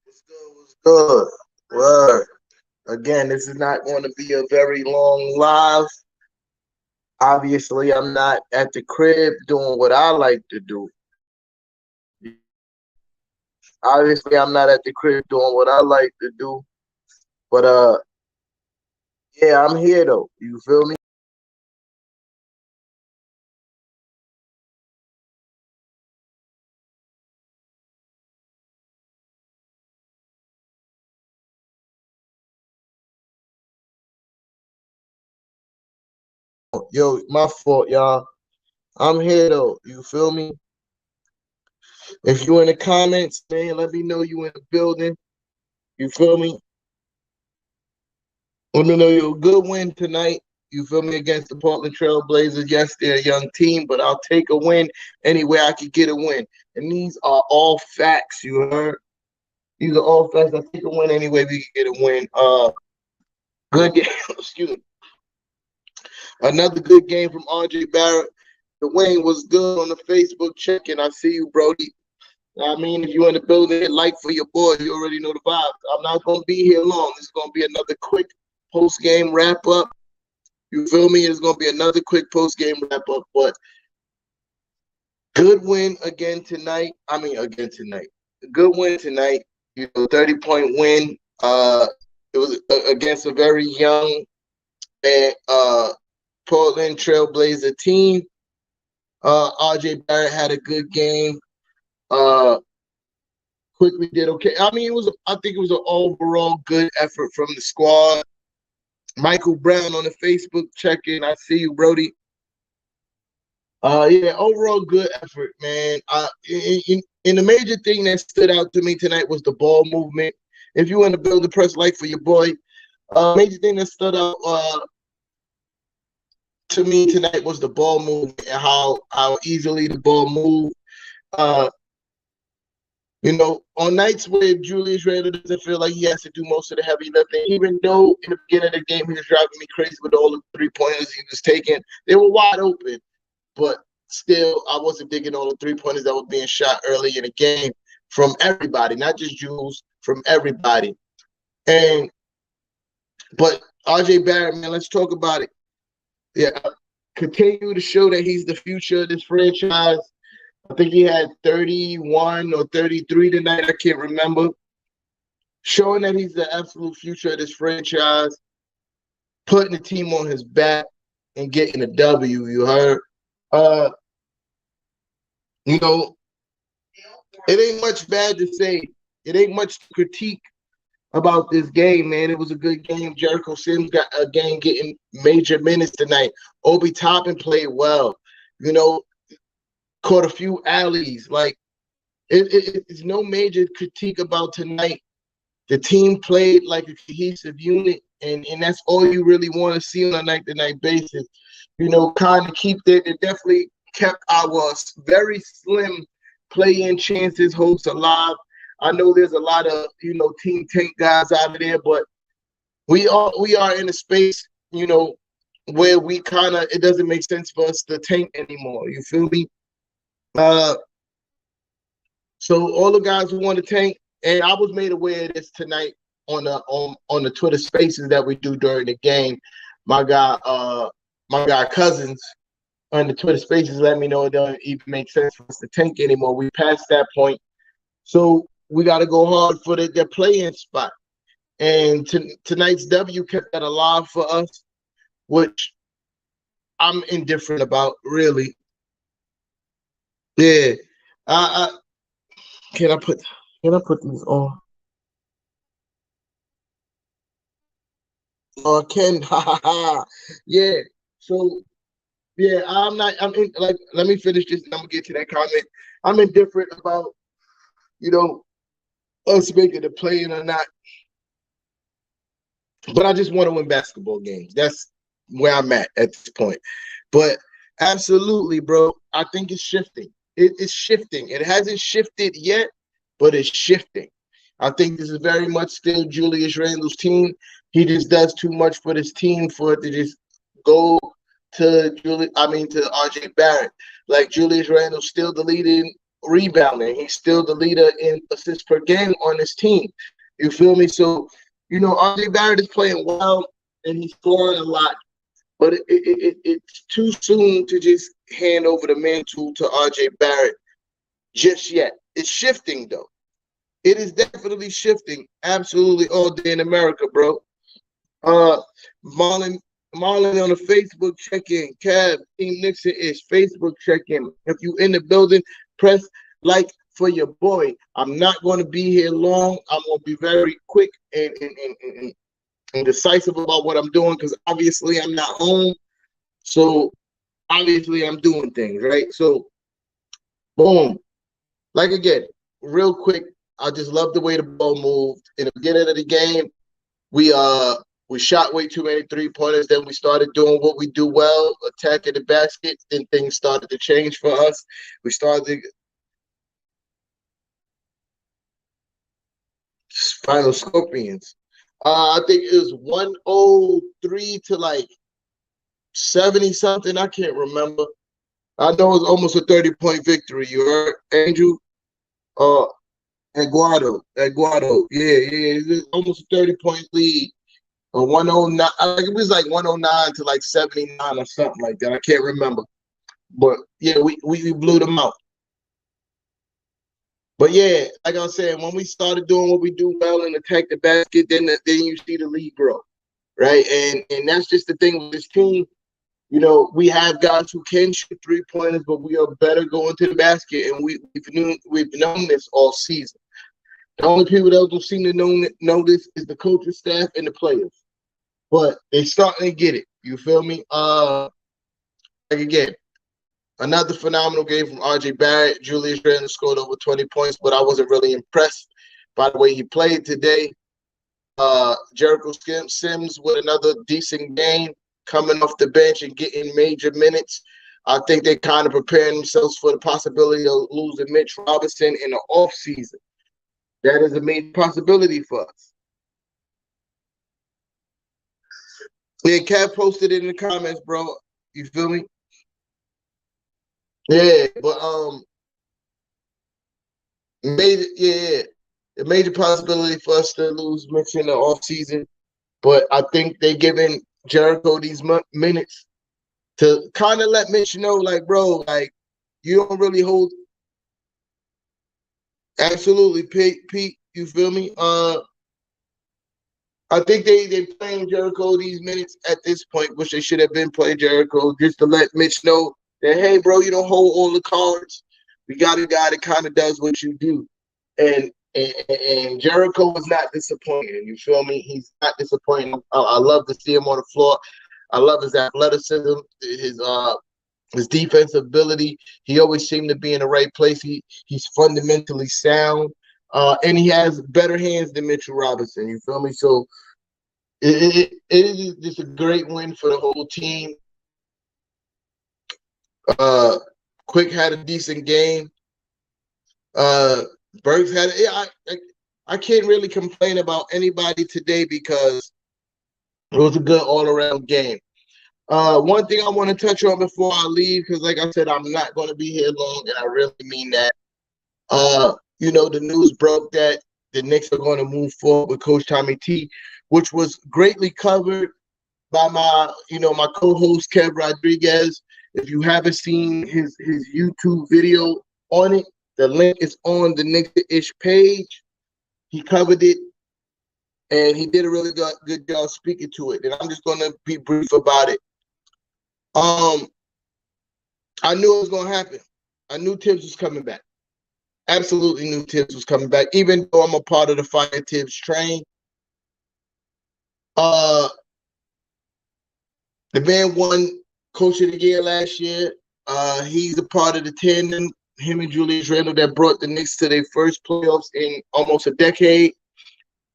What's good? What's good? Word. Again, this is not going to be a very long live. Obviously, I'm not at the crib doing what I like to do. Obviously, I'm not at the crib doing what I like to do. But yeah, I'm here though. You feel me? Yo, my fault, y'all. I'm here though. You feel me? If you in the comments, man, let me know you in the building. You feel me? Let me know you a good win tonight. You feel me against the Portland Trail Blazers. Yes, they're a young team, but I'll take a win anywhere I could get a win. And these are all facts. You heard? These are all facts. I'll take a win anyway we can get a win. Good game. Excuse me. Another good game from RJ Barrett. The Wayne was good on the Facebook check-in. I see you, Brody. I mean, if you're in the building, hit like for your boy. You already know the vibes. I'm not going to be here long. This is going to be another quick post-game wrap-up. You feel me? It's going to be another quick post-game wrap-up. But good win again tonight. Again tonight. Good win tonight. 30-point win. It was against a very young and Portland Trailblazer team. RJ Barrett had a good game. Quickly did okay. I think it was an overall good effort from the squad. Michael Brown on the Facebook check-in. I see you, Brody. Yeah, overall good effort, man. The major thing that stood out to me tonight was the ball movement. If you want to build a press like for your boy, major thing that stood out to me tonight was the ball movement and how easily the ball moved. Uh, on nights where Julius Randle doesn't feel like he has to do most of the heavy lifting, even though in the beginning of the game he was driving me crazy with all the 3-pointers he was taking, they were wide open. But still, I wasn't digging all the 3-pointers that were being shot early in the game from everybody, not just Jules, from everybody. But RJ Barrett, man, let's talk about it. Yeah, continue to show that he's the future of this franchise. I think he had 31 or 33 tonight. I can't remember. Showing that he's the absolute future of this franchise, putting the team on his back and getting a W. You heard? Uh, you know, it ain't much bad to say. It ain't much to critique about this game, man. It was a good game. Jericho Sims got a game getting major minutes tonight. Obi Toppin played well. Caught a few alleys. Like it's no major critique about tonight. The team played like a cohesive unit, and that's all you really want to see on a night-to-night basis. Kind of keep it definitely kept our very slim play-in chances hopes alive. I know there's a lot of team tank guys out of there, but we are in a space where we kind of it doesn't make sense for us to tank anymore. You feel me? So all the guys who want to tank, and I was made aware of this tonight on the Twitter Spaces that we do during the game. My guy Cousins on the Twitter Spaces let me know it doesn't even make sense for us to tank anymore. We passed that point, so we got to go hard for the play-in spot. And tonight's W kept that alive for us, which I'm indifferent about, really. Yeah. Can I put these on? Ken, yeah. So yeah, I'm in, like, let me finish this and I'm gonna get to that comment. I'm indifferent about, us making the play-in or not. But I just want to win basketball games. That's where I'm at this point. But absolutely, bro. I think it's shifting. It's shifting. It hasn't shifted yet, but it's shifting. I think this is very much still Julius Randle's team. He just does too much for this team for it to just go to RJ Barrett. Like, Julius Randle's still the leading rebounding. He's still the leader in assists per game on his team. You feel me? So, RJ Barrett is playing well and he's scoring a lot. But it's too soon to just hand over the mantle to RJ Barrett just yet. It's shifting, though. It is definitely shifting. Absolutely all day in America, bro. Marlon on the Facebook check-in. Kev, Team Nixon is Facebook check-in. If you in the building, press like for your boy. I'm not going to be here long. I'm going to be very quick and decisive about what I'm doing because obviously I'm not home. So obviously I'm doing things, right? So boom. Like again, real quick, I just love the way the ball moved. In the beginning of the game, we shot way too many three-pointers. Then we started doing what we do well, attacking the basket. Then things started to change for us. We started to final Scorpions. I think it was 103 to like 70 something. I can't remember. I know it was almost a 30-point victory. You heard, Angel? Aguado. Yeah. It was almost a 30-point lead. 109. I think it was like 109 to like 79 or something like that. I can't remember. But yeah, we blew them out. But yeah, like I was saying, when we started doing what we do well and attack the basket, then you see the league grow, right? And that's just the thing with this team. We have guys who can shoot three-pointers, but we are better going to the basket, and we've known this all season. The only people that don't seem to know this is the coaching staff and the players. But they're starting to get it. You feel me? Like again, another phenomenal game from RJ Barrett. Julius Randle scored over 20 points, but I wasn't really impressed by the way he played today. Jericho Sims with another decent game, coming off the bench and getting major minutes. I think they're kind of preparing themselves for the possibility of losing Mitch Robinson in the offseason. That is a major possibility for us. Yeah, Cat posted it in the comments, bro. You feel me? Yeah, but a major possibility for us to lose Mitch in the offseason. But I think they're giving Jericho these minutes to kind of let Mitch know, like, bro, like, you don't really hold. Absolutely, Pete, you feel me? I think they playing Jericho these minutes at this point, which they should have been playing Jericho, just to let Mitch know that, hey, bro, you don't hold all the cards. We got a guy that kind of does what you do. And Jericho was not disappointing. You feel me? He's not disappointing. I love to see him on the floor. I love his athleticism, his defensive ability. He always seemed to be in the right place. He's fundamentally sound. And he has better hands than Mitchell Robinson. You feel me? So it is just a great win for the whole team. Quick had a decent game. Burks had I can't really complain about anybody today because it was a good all-around game. One thing I want to touch on before I leave, because like I said, I'm not going to be here long, and I really mean that. The news broke that the Knicks are going to move forward with Coach Tommy T, which was greatly covered by my co-host Kev Rodriguez. If you haven't seen his YouTube video on it, the link is on the Knicks-ish page. He covered it, and he did a really good job speaking to it. And I'm just going to be brief about it. I knew it was going to happen. I knew Tibbs was coming back. Absolutely knew Tibbs was coming back, even though I'm a part of the Fire Tibbs train. The man won Coach of the Year last year. He's a part of the tandem, him and Julius Randle, that brought the Knicks to their first playoffs in almost a decade.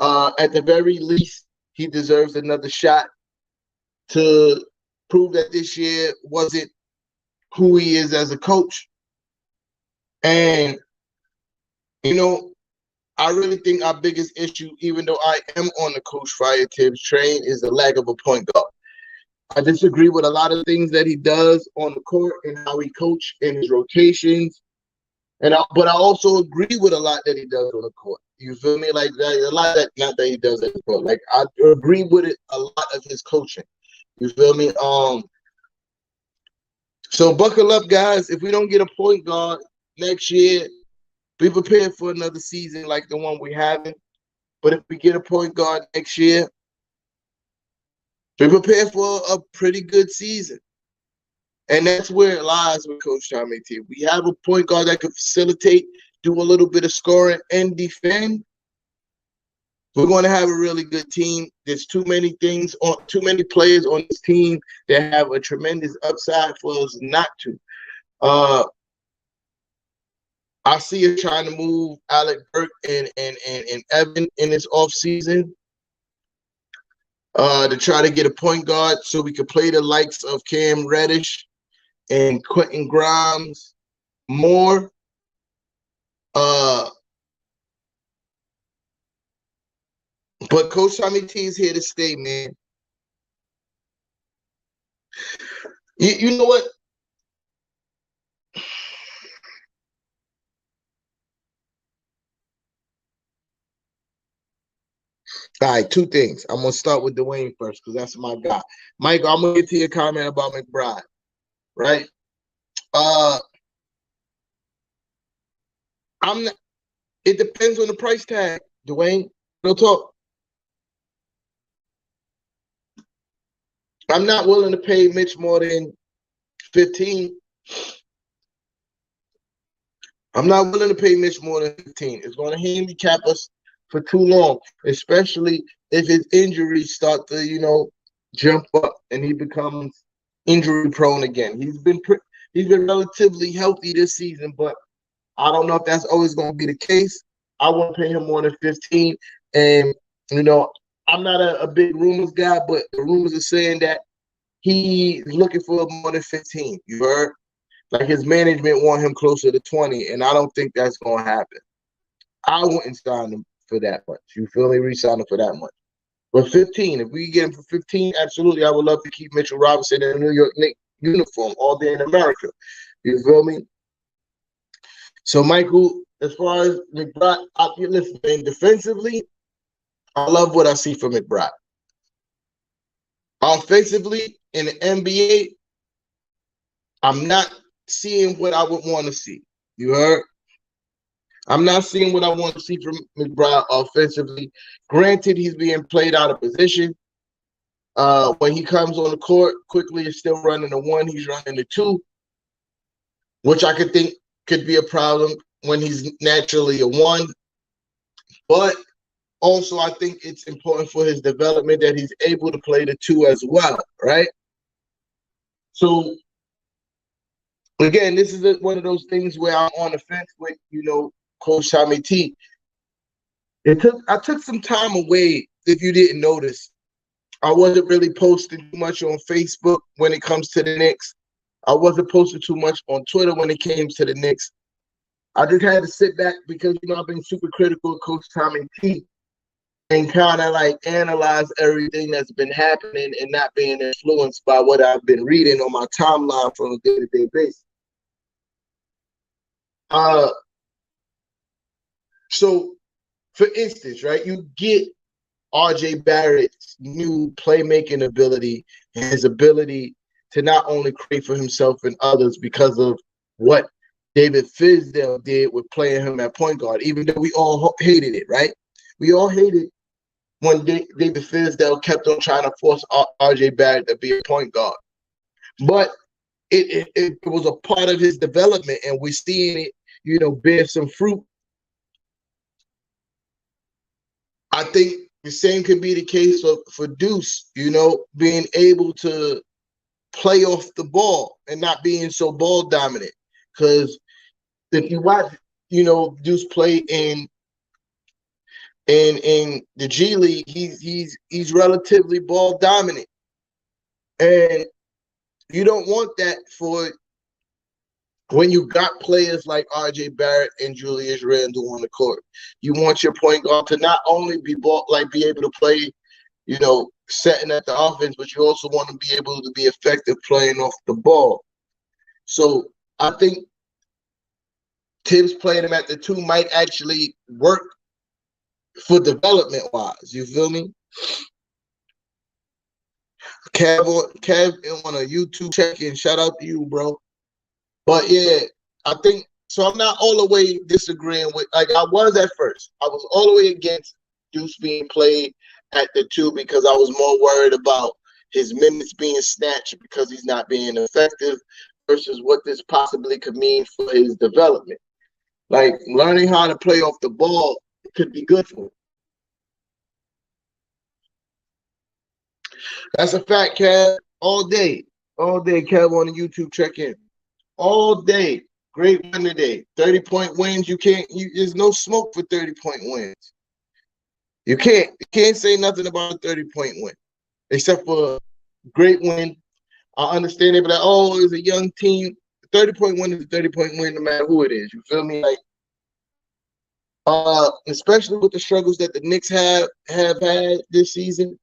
At the very least, he deserves another shot to prove that this year wasn't who he is as a coach. And I really think our biggest issue, even though I am on the Coach Fire Tibbs train, is the lack of a point guard. I disagree with a lot of things that he does on the court and how he coaches in his rotations. But I also agree with a lot that he does on the court. You feel me? Like that, a lot that not that he does at the court. Like I agree with it. A lot of his coaching. You feel me? So buckle up, guys. If we don't get a point guard next year, be prepared for another season like the one we're having. But if we get a point guard next year, be prepared for a pretty good season. And that's where it lies with Coach Tommy T. We have a point guard that can facilitate, do a little bit of scoring, and defend. We're going to have a really good team. There's too many players on this team that have a tremendous upside for us not to. I see us trying to move Alec Burke and Evan in this offseason to try to get a point guard so we could play the likes of Cam Reddish and Quentin Grimes more. But Coach Tommy T is here to stay, man. You know what? All right, two things. I'm gonna start with Dwayne first because that's my guy. Michael, I'm gonna get to your comment about McBride, right? I'm not, it depends on the price tag, Dwayne. No talk. I'm not willing to pay Mitch more than 15. I'm not willing to pay Mitch more than 15. It's going to handicap us for too long, especially if his injuries start to, jump up and he becomes injury prone again. He's been relatively healthy this season, but I don't know if that's always going to be the case. I won't pay him more than 15. And, I'm not a big rumors guy, but the rumors are saying that he's looking for more than 15. You heard? Like his management want him closer to 20, and I don't think that's going to happen. I wouldn't sign him for that much. You feel me? Re-sign him for that much. But 15, if we get him for 15, absolutely, I would love to keep Mitchell Robinson in a New York Knicks uniform all day in America. You feel me? So, Michael, as far as McBride, listen, man, defensively, I love what I see from McBride. Offensively, in the NBA, I'm not seeing what I would want to see. You heard? I'm not seeing what I want to see from McBride offensively. Granted, he's being played out of position. When he comes on the court, quickly is still running the one. He's running the two, which I could think could be a problem when he's naturally a one. But also, I think it's important for his development that he's able to play the two as well, right? So, again, this is one of those things where I'm on the fence with, Coach Tommy T. I took some time away, if you didn't notice. I wasn't really posting too much on Facebook when it comes to the Knicks. I wasn't posting too much on Twitter when it came to the Knicks. I just had to sit back because, I've been super critical of Coach Tommy T and kind of like analyze everything that's been happening and not being influenced by what I've been reading on my timeline from a day-to-day basis. So, for instance, right, you get R.J. Barrett's new playmaking ability and his ability to not only create for himself and others because of what David Fizdale did with playing him at point guard, even though we all hated it, right? We all hated when David Fizdale kept on trying to force R.J. Barrett to be a point guard. But it was a part of his development, and we're seeing it, bear some fruit. I think the same could be the case for Deuce, being able to play off the ball and not being so ball dominant. Because if you watch, Deuce play in the G League, he's relatively ball dominant. And you don't want that for when you got players like R.J. Barrett and Julius Randle on the court. You want your point guard to not only be able to play, setting at the offense, but you also want to be able to be effective playing off the ball. So I think Tibbs playing him at the 2 might actually work for development wise. You feel me? Kev on a YouTube check-in. Shout out to you, bro. But yeah, I think so. I'm not all the way disagreeing with, like I was at first. I was all the way against Deuce being played at the 2 because I was more worried about his minutes being snatched because he's not being effective versus what this possibly could mean for his development. Like learning how to play off the ball could be good for him. That's a fact, Kev. All day, Kev on the YouTube check-in. All day. Great win today. 30-point wins. There's no smoke for 30-point wins. You can't say nothing about a 30-point win. Except for a great win. I understand it, but like, oh, it's a young team. 30-point win is a 30-point win no matter who it is. You feel me? Like especially with the struggles that the Knicks have had this season.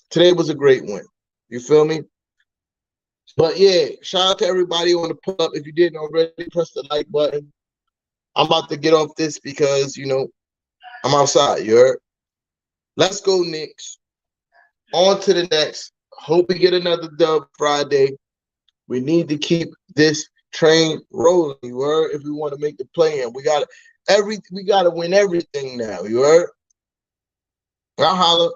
Today was a great win. You feel me? But yeah, shout out to everybody on the pull up. If you didn't already, press the like button. I'm about to get off this because, I'm outside. You heard? Let's go, Knicks. On to the next. Hope we get another dub Friday. We need to keep this train rolling. You heard? If we want to make the play in, we gotta win everything now. You heard? I'll holler.